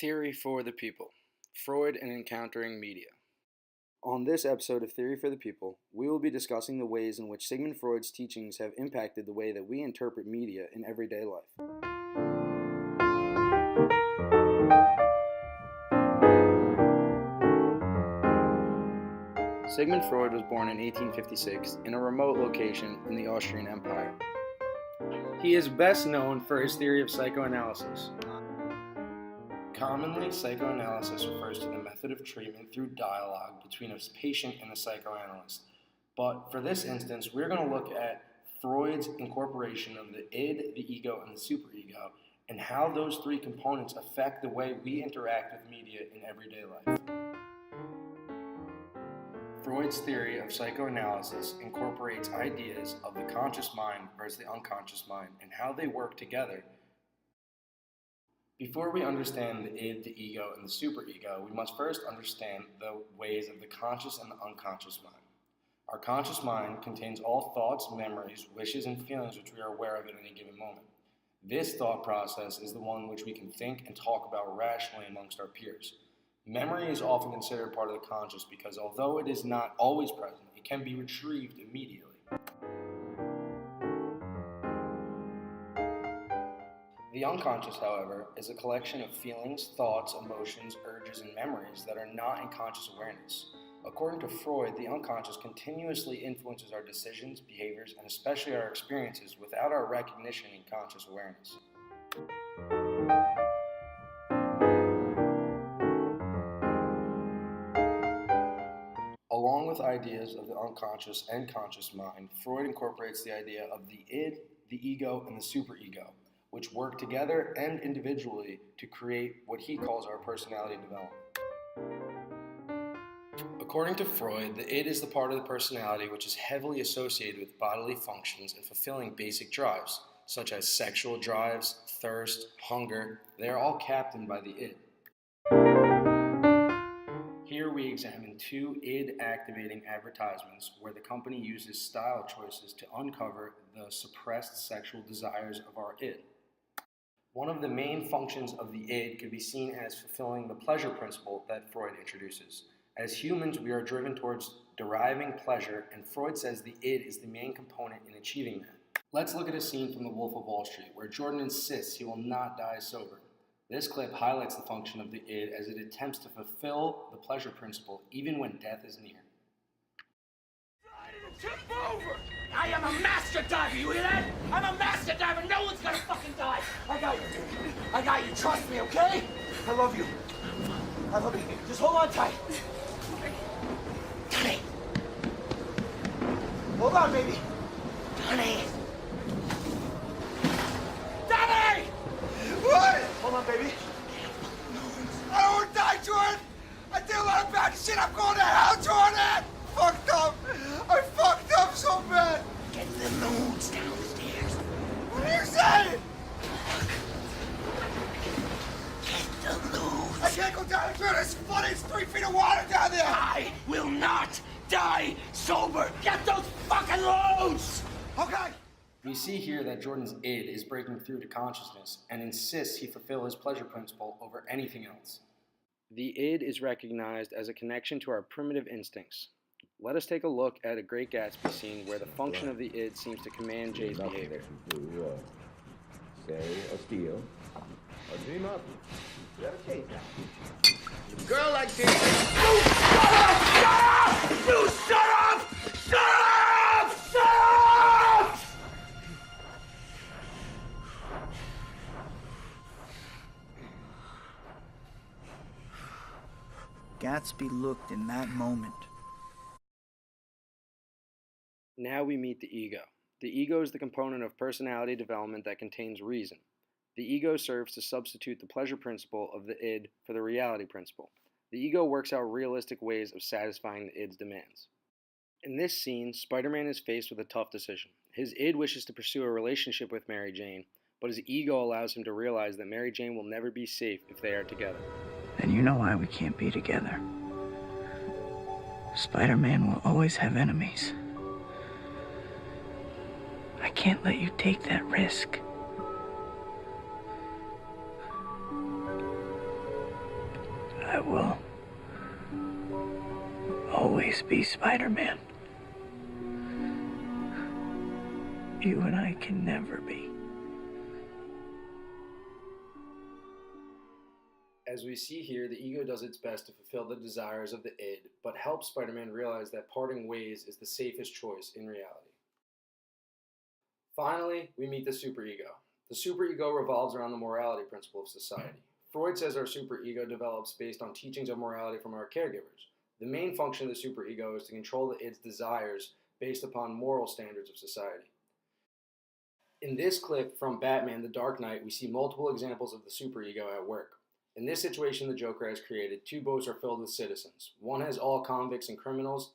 Theory for the People, Freud and Encountering Media. On this episode of Theory for the People, we will be discussing the ways in which Sigmund Freud's teachings have impacted the way that we interpret media in everyday life. Sigmund Freud was born in 1856 in a remote location in the Austrian Empire. He is best known for his theory of psychoanalysis. Commonly, psychoanalysis refers to the method of treatment through dialogue between a patient and a psychoanalyst. But for this instance, we're going to look at Freud's incorporation of the id, the ego, and the superego, and how those three components affect the way we interact with media in everyday life. Freud's theory of psychoanalysis incorporates ideas of the conscious mind versus the unconscious mind and how they work together. Before we understand the id, the ego, and the superego, we must first understand the ways of the conscious and the unconscious mind. Our conscious mind contains all thoughts, memories, wishes, and feelings which we are aware of at any given moment. This thought process is the one which we can think and talk about rationally amongst our peers. Memory is often considered part of the conscious because although it is not always present, it can be retrieved immediately. The unconscious, however, is a collection of feelings, thoughts, emotions, urges, and memories that are not in conscious awareness. According to Freud, the unconscious continuously influences our decisions, behaviors, and especially our experiences without our recognition in conscious awareness. Along with ideas of the unconscious and conscious mind, Freud incorporates the idea of the id, the ego, and the superego, which work together and individually to create what he calls our personality development. According to Freud, the id is the part of the personality which is heavily associated with bodily functions and fulfilling basic drives, such as sexual drives, thirst, hunger. They are all captained by the id. Here we examine two id-activating advertisements where the company uses style choices to uncover the suppressed sexual desires of our id. One of the main functions of the id could be seen as fulfilling the pleasure principle that Freud introduces. As humans, we are driven towards deriving pleasure, and Freud says the id is the main component in achieving that. Let's look at a scene from The Wolf of Wall Street, where Jordan insists he will not die sober. This clip highlights the function of the id as it attempts to fulfill the pleasure principle even when death is near. Tip over! I am a master diver, you hear that? I'm a master diver, no one's gonna fucking die! I got you, dude. I got you, trust me, okay? I love you. I love you. Just hold on tight. Honey. Hold on, baby. Honey. Daddy! What? Hold on, baby. I don't want to die, Jordan! I did a lot of bad shit! I'm going to hell, Jordan! Fucked up! I fucked up so bad! Get the loads downstairs. What are you saying? Get the loads. I can't go down there! It's flooded! It's 3 feet of water down there! I will not die sober! Get those fucking loads! Okay! We see here that Jordan's id is breaking through to consciousness and insists he fulfill his pleasure principle over anything else. The id is recognized as a connection to our primitive instincts. Let us take a look at a Great Gatsby scene where the function of the id seems to command Jay's behavior. Say or steal or dream up. You gotta chase that. Girl like this. You shut up! Shut up! You shut up! Shut up! Shut up! Gatsby looked in that moment. Now we meet the ego. The ego is the component of personality development that contains reason. The ego serves to substitute the pleasure principle of the id for the reality principle. The ego works out realistic ways of satisfying the id's demands. In this scene, Spider-Man is faced with a tough decision. His id wishes to pursue a relationship with Mary Jane, but his ego allows him to realize that Mary Jane will never be safe if they are together. Then you know why we can't be together. Spider-Man will always have enemies. I can't let you take that risk. I will always be Spider-Man. You and I can never be. As we see here, the ego does its best to fulfill the desires of the id, but helps Spider-Man realize that parting ways is the safest choice in reality. Finally, we meet the superego. The superego revolves around the morality principle of society. Freud says our superego develops based on teachings of morality from our caregivers. The main function of the superego is to control the id's desires based upon moral standards of society. In this clip from Batman: The Dark Knight, we see multiple examples of the superego at work. In this situation, the Joker has created two boats are filled with citizens. One has all convicts and criminals.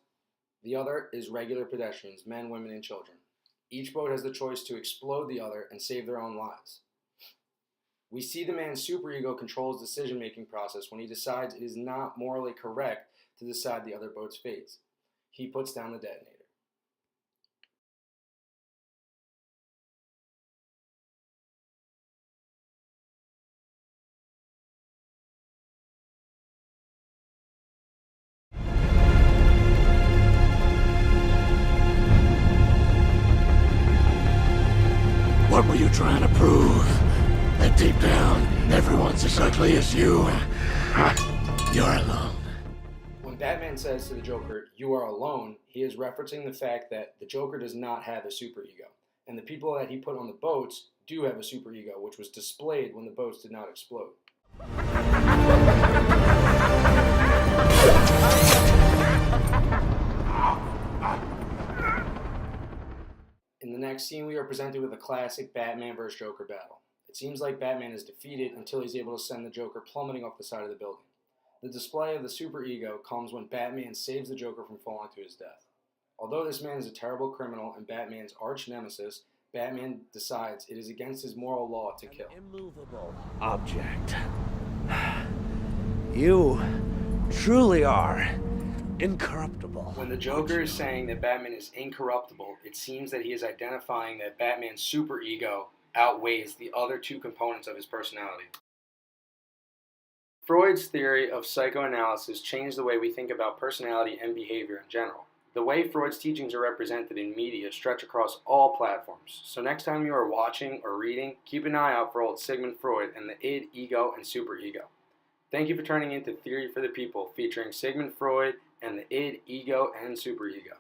The other is regular pedestrians, men, women, and children. Each boat has the choice to explode the other and save their own lives. We see the man's superego control his decision-making process when he decides it is not morally correct to decide the other boat's fates. He puts down the detonator. What were you trying to prove? That deep down, everyone's as ugly as you. You're alone. When Batman says to the Joker, "You are alone," he is referencing the fact that the Joker does not have a superego, and the people that he put on the boats do have a superego, which was displayed when the boats did not explode. In the next scene, we are presented with a classic Batman vs. Joker battle. It seems like Batman is defeated until he's able to send the Joker plummeting off the side of the building. The display of the superego comes when Batman saves the Joker from falling to his death. Although this man is a terrible criminal and Batman's arch nemesis, Batman decides it is against his moral law to kill. Immovable object. You truly are incorruptible. When the Joker is saying that Batman is incorruptible, it seems that he is identifying that Batman's superego outweighs the other two components of his personality. Freud's theory of psychoanalysis changed the way we think about personality and behavior in general. The way Freud's teachings are represented in media stretch across all platforms. So next time you are watching or reading, keep an eye out for old Sigmund Freud and the id, ego, and superego. Thank you for turning into Theory for the People, featuring Sigmund Freud and the id, ego, and superego.